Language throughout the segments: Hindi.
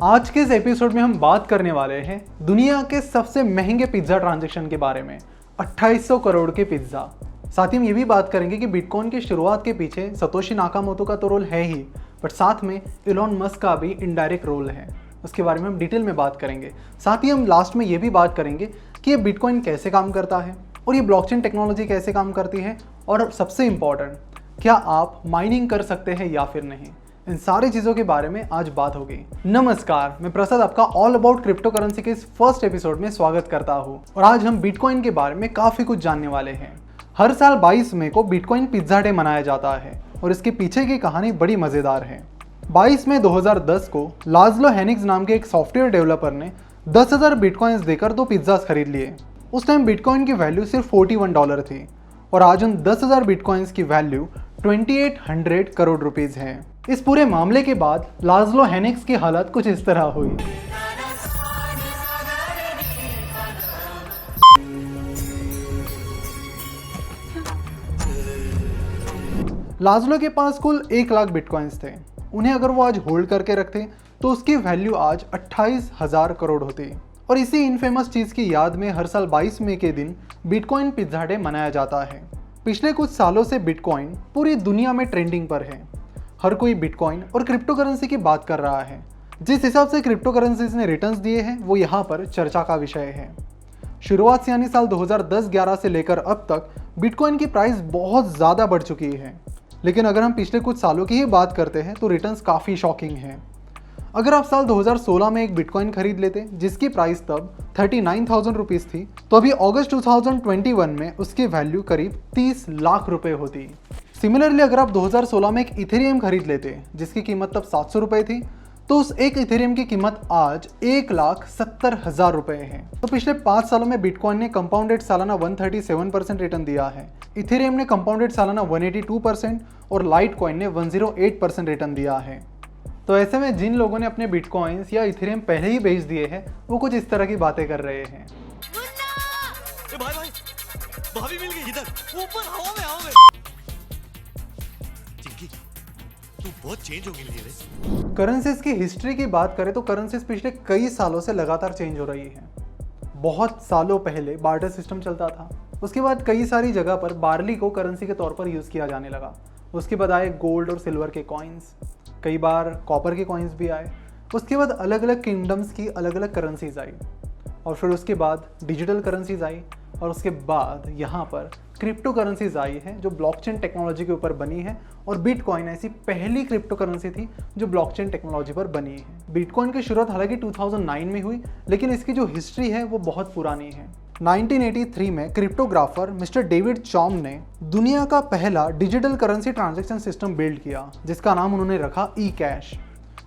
आज के इस एपिसोड में हम बात करने वाले हैं दुनिया के सबसे महंगे पिज्जा ट्रांजैक्शन के बारे में। 2800 करोड़ के पिज्जा। साथ ही हम ये भी बात करेंगे कि बिटकॉइन की शुरुआत के पीछे सतोशी नाकामोटो का तो रोल है ही, बट साथ में इलॉन मस्क का भी इनडायरेक्ट रोल है। उसके बारे में हम डिटेल में बात करेंगे। साथ ही हम लास्ट में ये भी बात करेंगे कि ये बिटकॉइन कैसे काम करता है और ये ब्लॉकचेन टेक्नोलॉजी कैसे काम करती है, और सबसे इंपॉर्टेंट, क्या आप माइनिंग कर सकते हैं या फिर नहीं। इन सारी चीजों के बारे में आज बात होगी। नमस्कार, मैं प्रसाद आपका ऑल अबाउट क्रिप्टो करेंसी के इस फर्स्ट एपिसोड में स्वागत करता हूं। और आज हम बिटकॉइन के बारे में काफी कुछ जानने वाले हैं। हर साल 22 मई को बिटकॉइन पिज्जा डे मनाया जाता है और इसके पीछे की कहानी बड़ी मजेदार है। 22 मई 2010 को लाज़लो हेनिक्स नाम के एक सॉफ्टवेयर डेवलपर ने 10,000 बिटकॉइंस देकर 2 पिज्जास खरीद लिए। उस टाइम बिटकॉइन की वैल्यू सिर्फ $41 थी और आज उन 10,000 बिटकॉइंस की वैल्यू 2800 करोड़ रुपीज है। इस पूरे मामले के बाद लाज़लो हेनिक्स की हालत कुछ इस तरह हुई। लाज़लो के पास कुल 1 लाख बिटकॉइंस थे। उन्हें अगर वो आज होल्ड करके रखते तो उसकी वैल्यू आज 28,000 करोड़ होती। और इसी इनफेमस चीज की याद में हर साल 22 मई के दिन बिटकॉइन पिज्जा डे मनाया जाता है। पिछले कुछ सालों से बिटकॉइन पूरी दुनिया में ट्रेंडिंग पर है। हर कोई बिटकॉइन और क्रिप्टो करेंसी की बात कर रहा है। जिस हिसाब से क्रिप्टो करेंसीज ने रिटर्न्स दिए हैं वो यहाँ पर चर्चा का विषय है। शुरुआत से यानी साल 2010-11 से लेकर अब तक बिटकॉइन की प्राइस बहुत ज़्यादा बढ़ चुकी है। लेकिन अगर हम पिछले कुछ सालों की ही बात करते हैं तो रिटर्न्स काफ़ी शॉकिंग हैं। अगर आप साल 2016 में एक बिटकॉइन खरीद लेते जिसकी प्राइस तब 39,000 रुपीज़ थी, तो अभी अगस्त 2021 में उसकी वैल्यू करीब 30 लाख रुपए होती। सिमिलरली अगर आप 2016 में एक इथेरियम खरीद लेते जिसकी कीमत तब 700 रुपए थी, तो उस एक इथेरियम की कीमत आज 1,70,000 रुपए है। तो पिछले 5 सालों में बिटकॉइन ने कंपाउंडेड सालाना 137% रिटर्न दिया है, इथेरियम ने कंपाउंडेड सालाना 182% और लाइट कॉइन ने 108% रिटर्न दिया है। तो ऐसे में जिन लोगों ने अपने बिटकॉइंस या इथेरियम पहले ही बेच दिए हैं वो कुछ इस तरह की बातें कर रहे हैं। भाभी मिल गई इधर ऊपर हवा में। चिंकी, तू बहुत चेंज हो गई रे। करेंसीज की हिस्ट्री की बात करें तो करेंसीज पिछले कई सालों से लगातार चेंज हो रही है। बहुत सालों पहले बार्टर सिस्टम चलता था। उसके बाद कई सारी जगह पर बार्ली को करेंसी के तौर पर यूज़ किया जाने लगा। उसके बाद आए गोल्ड और सिल्वर के कॉइन्स, कई बार कॉपर के कॉइन्स भी आए। उसके बाद अलग अलग किंगडम्स की अलग अलग करेंसीज आई और फिर उसके बाद डिजिटल करेंसीज आई और उसके बाद यहाँ पर क्रिप्टो करेंसीज आई है जो ब्लॉकचेन टेक्नोलॉजी के ऊपर बनी है। और बिटकॉइन ऐसी पहली क्रिप्टो करेंसी थी जो ब्लॉकचेन टेक्नोलॉजी पर बनी है। बिटकॉइन की शुरुआत हालांकि 2009 में हुई, लेकिन इसकी जो हिस्ट्री है वो बहुत पुरानी है। 1983 में क्रिप्टोग्राफर मिस्टर डेविड चॉम ने दुनिया का पहला digital currency transaction system build किया जिसका नाम उन्होंने रखा ई कैश।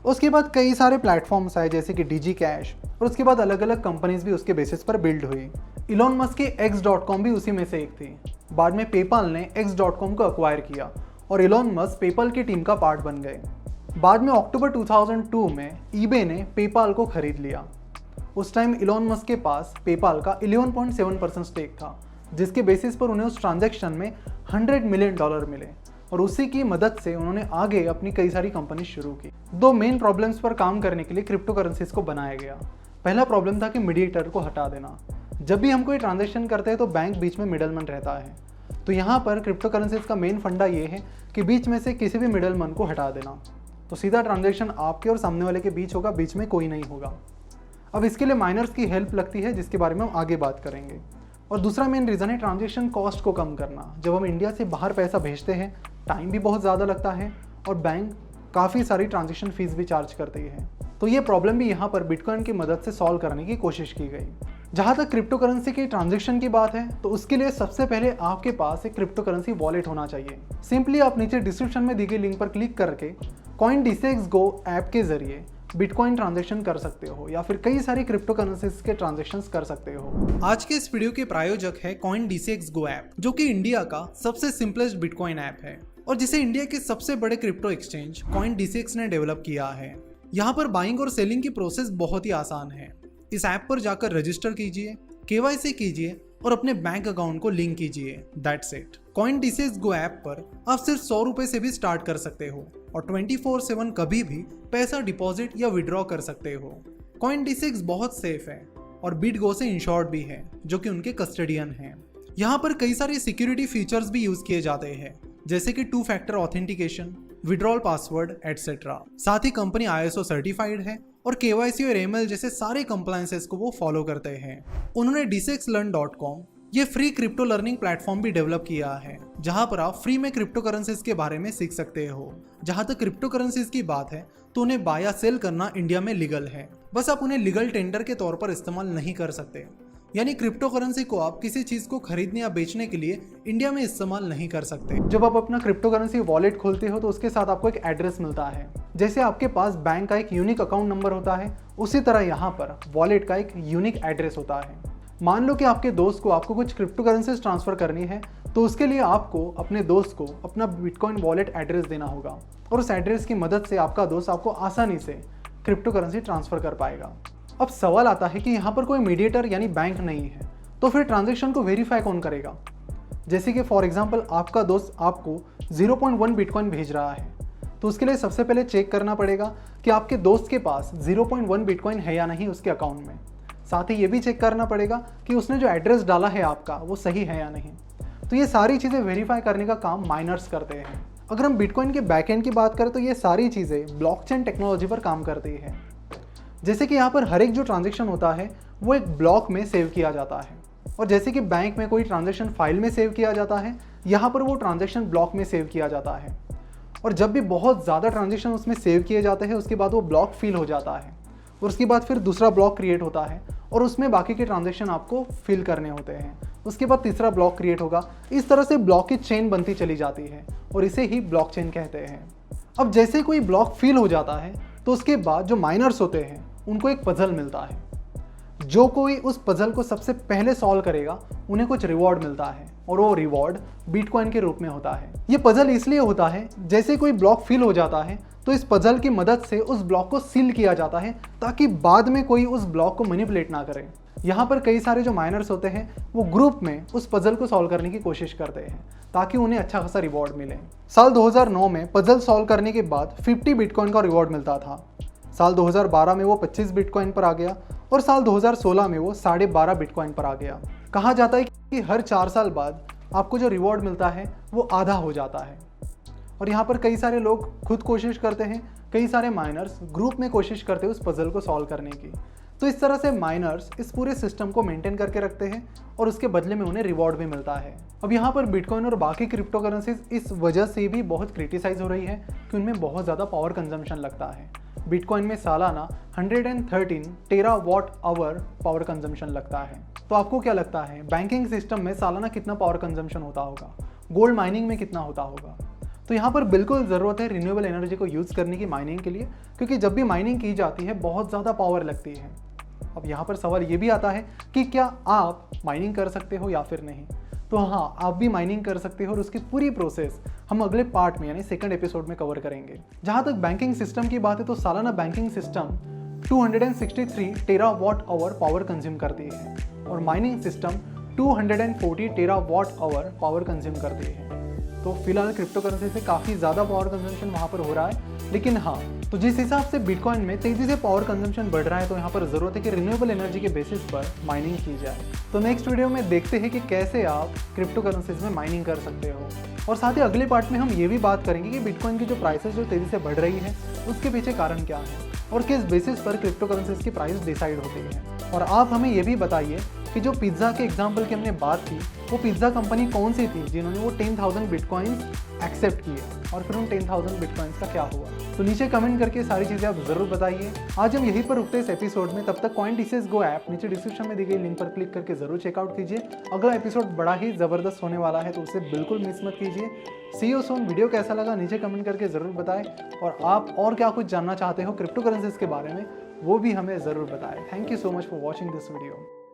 उसके बाद कई सारे प्लेटफॉर्म्स आए जैसे कि डिजी कैश, और उसके बाद अलग अलग कंपनीज भी उसके बेसिस पर बिल्ड हुई। इलॉन मस्क की x.com भी उसी में से एक थी। बाद में पेपाल ने x.com को अक्वायर किया और इलॉन मस्क पेपाल की टीम का पार्ट बन गए। बाद में अक्टूबर 2002 में ईबे ने पेपाल को खरीद लिया। उस टाइम इलॉन मस्क के पास पेपाल का 11.7% स्टेक था जिसके बेसिस पर उन्हें उस ट्रांजैक्शन में $100 मिलियन मिले और उसी की मदद से उन्होंने आगे अपनी कई सारी कंपनी शुरू की। 2 मेन प्रॉब्लम्स पर काम करने के लिए क्रिप्टो करेंसीज को बनाया गया। पहला प्रॉब्लम था कि मीडिएटर को हटा देना। जब भी हम कोई ट्रांजैक्शन करते हैं तो बैंक बीच में मिडलमैन रहता है। तो यहाँ पर क्रिप्टो करेंसीज का मेन फंडा ये है कि बीच में से किसी भी मिडलमैन को हटा देना, तो सीधा ट्रांजैक्शन आपके और सामने वाले के बीच होगा, बीच में कोई नहीं होगा। अब इसके लिए माइनर्स की हेल्प लगती है जिसके बारे में हम आगे बात करेंगे। और दूसरा मेन रीज़न है ट्रांजैक्शन कॉस्ट को कम करना। जब हम इंडिया से बाहर पैसा भेजते हैं टाइम भी बहुत ज़्यादा लगता है और बैंक काफ़ी सारी ट्रांजैक्शन फीस भी चार्ज करती है। तो ये प्रॉब्लम भी यहाँ पर बिटकॉइन की मदद से सॉल्व करने की कोशिश की गई। जहाँ तक क्रिप्टो करेंसी की ट्रांजैक्शन की बात है तो उसके लिए सबसे पहले आपके पास एक क्रिप्टो करेंसी वॉलेट होना चाहिए। सिंपली आप नीचे डिस्क्रिप्शन में दी गई लिंक पर क्लिक करके CoinDCX Go ऐप के जरिए बिटकॉइन ट्रांजैक्शन कर सकते हो या फिर कई सारी क्रिप्टो करेंसीज के ट्रांजैक्शंस कर सकते हो। आज के इस वीडियो के प्रायोजक है CoinDCX Go ऐप, जो कि इंडिया का सबसे सिंपलेस्ट बिटकॉइन ऐप है और जिसे इंडिया के सबसे बड़े क्रिप्टो एक्सचेंज CoinDCX ने डेवलप किया है। यहाँ पर बाइंग और सेलिंग की प्रोसेस बहुत ही आसान है। इस ऐप पर जाकर रजिस्टर कीजिए, KYC कीजिए और अपने बैंक अकाउंट को लिंक कीजिए। That's it. CoinDCX Go app पर आप सिर्फ 100 रुपए से भी स्टार्ट कर सकते हो और 24/7 कभी भी पैसा डिपॉजिट या विड्रॉ कर सकते हो। CoinDCX बहुत सेफ है और BitGo से इंश्योर्ड भी है, जो कि उनके कस्टडियन हैं। यहाँ पर कई सारे सिक्योरिटी फीचर्स भी यूज किए जाते हैं, जैसे कि 2 factor authentication, withdrawal password etcetera. साथ ही कंपनी ISO सर्टिफाइड है और KYC और ML जैसे सारे कंप्लायंसेस को वो फॉलो करते हैं। उन्होंने DCXlearn.com ये फ्री क्रिप्टो लर्निंग प्लेटफॉर्म भी डेवलप किया है, जहां पर आप फ्री में क्रिप्टो करेंसीज के बारे में सीख सकते हो। जहां तक क्रिप्टो करेंसीज की बात है तो उन्हें बाय या सेल करना इंडिया में लीगल है, बस आप उन्हें लीगल टेंडर के तौर पर इस्तेमाल नहीं कर सकते। यानी क्रिप्टो करेंसी को आप किसी चीज को खरीदने या बेचने के लिए इंडिया में इस्तेमाल नहीं कर सकते। जब आप अपना क्रिप्टो करेंसी वॉलेट खोलते हो तो उसके साथ आपको एक एड्रेस मिलता है। जैसे आपके पास बैंक का एक यूनिक अकाउंट नंबर होता है, उसी तरह यहाँ पर वॉलेट का एक यूनिक एड्रेस होता है। मान लो कि आपके दोस्त को आपको कुछ क्रिप्टो करेंसीज ट्रांसफर करनी है, तो उसके लिए आपको अपने दोस्त को अपना बिटकॉइन वॉलेट एड्रेस देना होगा और उस एड्रेस की मदद से आपका दोस्त आपको आसानी से क्रिप्टो करेंसी ट्रांसफर कर पाएगा। अब सवाल आता है कि यहाँ पर कोई मीडिएटर यानी बैंक नहीं है, तो फिर ट्रांजैक्शन को वेरीफाई कौन करेगा? जैसे कि फॉर एग्जांपल आपका दोस्त आपको 0.1 बिटकॉइन भेज रहा है, तो उसके लिए सबसे पहले चेक करना पड़ेगा कि आपके दोस्त के पास 0.1 बिटकॉइन है या नहीं उसके अकाउंट में। साथ ही ये भी चेक करना पड़ेगा कि उसने जो एड्रेस डाला है आपका वो सही है या नहीं। तो ये सारी चीज़ें वेरीफाई करने का काम माइनर्स करते हैं। अगर हम बिटकॉइन के बैकएंड की बात करें तो ये सारी चीज़ें ब्लॉकचेन टेक्नोलॉजी पर काम करती है। जैसे कि यहाँ पर हर एक जो ट्रांजेक्शन होता है वो एक ब्लॉक में सेव किया जाता है, और जैसे कि बैंक में कोई ट्रांजेक्शन फाइल में सेव किया जाता है, यहाँ पर वो ट्रांजेक्शन ब्लॉक में सेव किया जाता है। और जब भी बहुत ज़्यादा ट्रांजेक्शन उसमें सेव किए जाते हैं उसके बाद वो ब्लॉक फिल हो जाता है और उसके बाद फिर दूसरा ब्लॉक क्रिएट होता है और उसमें बाकी के ट्रांजेक्शन आपको फिल करने होते हैं। उसके बाद तीसरा ब्लॉक क्रिएट होगा। इस तरह से ब्लॉक की चेन बनती चली जाती है और इसे ही ब्लॉकचेन कहते हैं। अब जैसे कोई ब्लॉक फिल हो जाता है तो उसके बाद जो माइनर्स होते हैं उनको एक पजल मिलता है। जो कोई उस पजल को सबसे पहले सॉल्व करेगा उन्हें कुछ रिवॉर्ड मिलता है और वो रिवॉर्ड बिटकॉइन के रूप में होता है। ये पजल इसलिए होता है, जैसे कोई ब्लॉक फिल हो जाता है तो इस पजल की मदद से उस ब्लॉक को सील किया जाता है ताकि बाद में कोई उस ब्लॉक को मैनिपुलेट ना करे। यहाँ पर कई सारे जो माइनर्स होते हैं वो ग्रुप में उस पजल को सॉल्व करने की कोशिश करते हैं ताकि उन्हें अच्छा खासा रिवॉर्ड मिले। साल 2009 में पजल सॉल्व करने के बाद 50 बिटकॉइन का रिवॉर्ड मिलता था। साल 2012 में वो 25 बिटकॉइन पर आ गया और साल 2016 में वो 12.5 बिटकॉइन पर आ गया। कहा जाता है कि हर 4 साल बाद आपको जो रिवॉर्ड मिलता है वो आधा हो जाता है। और यहाँ पर कई सारे लोग खुद कोशिश करते हैं, कई सारे माइनर्स ग्रुप में कोशिश करते हैं उस पजल को सॉल्व करने की। तो इस तरह से माइनर्स इस पूरे सिस्टम को मेंटेन करके रखते हैं और उसके बदले में उन्हें रिवॉर्ड भी मिलता है। अब यहाँ पर बिटकॉइन और बाकी क्रिप्टो करेंसीज इस वजह से भी बहुत क्रिटिसाइज हो रही है कि उनमें बहुत ज़्यादा पावर कंजम्पशन लगता है। बिटकॉइन में सालाना 113 टेरावाट आवर पावर कंजम्पशन लगता है। तो आपको क्या लगता है बैंकिंग सिस्टम में सालाना कितना पावर कंजम्पशन होता होगा? गोल्ड माइनिंग में कितना होता होगा? तो यहाँ पर बिल्कुल ज़रूरत है रिन्यूएबल एनर्जी को यूज़ करने की माइनिंग के लिए, क्योंकि जब भी माइनिंग की जाती है बहुत ज़्यादा पावर लगती है। अब यहाँ पर सवाल ये भी आता है कि क्या आप माइनिंग कर सकते हो या फिर नहीं? तो हाँ, आप भी माइनिंग कर सकते हो और उसकी पूरी प्रोसेस हम अगले पार्ट में यानी सेकंड एपिसोड में कवर करेंगे। जहाँ तक बैंकिंग सिस्टम की बात है तो सालाना banking system 263 terawatt hour power consume करती है और mining system 240 terawatt hour power consume करती है। तो फिलहाल क्रिप्टो करेंसी से काफ़ी ज़्यादा पावर कंजम्पशन वहाँ पर हो रहा है, लेकिन हाँ, तो जिस हिसाब से बिटकॉइन में तेज़ी से पावर कंजम्पशन बढ़ रहा है तो यहाँ पर ज़रूरत है कि रिन्यूएबल एनर्जी के बेसिस पर माइनिंग की जाए। तो नेक्स्ट वीडियो में देखते हैं कि कैसे आप क्रिप्टो करेंसीज में माइनिंग कर सकते हो, और साथ ही अगले पार्ट में हम ये भी बात करेंगे कि बिटकॉइन की जो प्राइसेस जो तेज़ी से बढ़ रही है उसके पीछे कारण क्या है और किस बेसिस पर क्रिप्टो करेंसीज की प्राइस डिसाइड होती है। और आप हमें ये भी बताइए कि जो पिज़्ज़ा के एग्जाम्पल की हमने बात की वो पिज़्ज़ा कंपनी कौन सी थी जिन्होंने वो 10,000 बिटकॉइंस एक्सेप्ट किए, और फिर उन 10,000 बिटकॉइंस का क्या हुआ? तो नीचे कमेंट करके सारी चीज़ें आप ज़रूर बताइए। आज हम यहीं पर रुकते हैं इस एपिसोड में। तब तक CoinDCX Go ऐप नीचे डिस्क्रिप्शन में दी गई लिंक पर क्लिक करके ज़रूर चेकआउट कीजिए। अगला एपिसोड बड़ा ही ज़बरदस्त होने वाला है तो उसे बिल्कुल मिस मत कीजिए। सी यू सून। वीडियो कैसा लगा नीचे कमेंट करके ज़रूर बताएं, और आप और क्या कुछ जानना चाहते हो क्रिप्टो करेंसीज के बारे में वो भी हमें ज़रूर बताएं। Thank you so much for watching this video.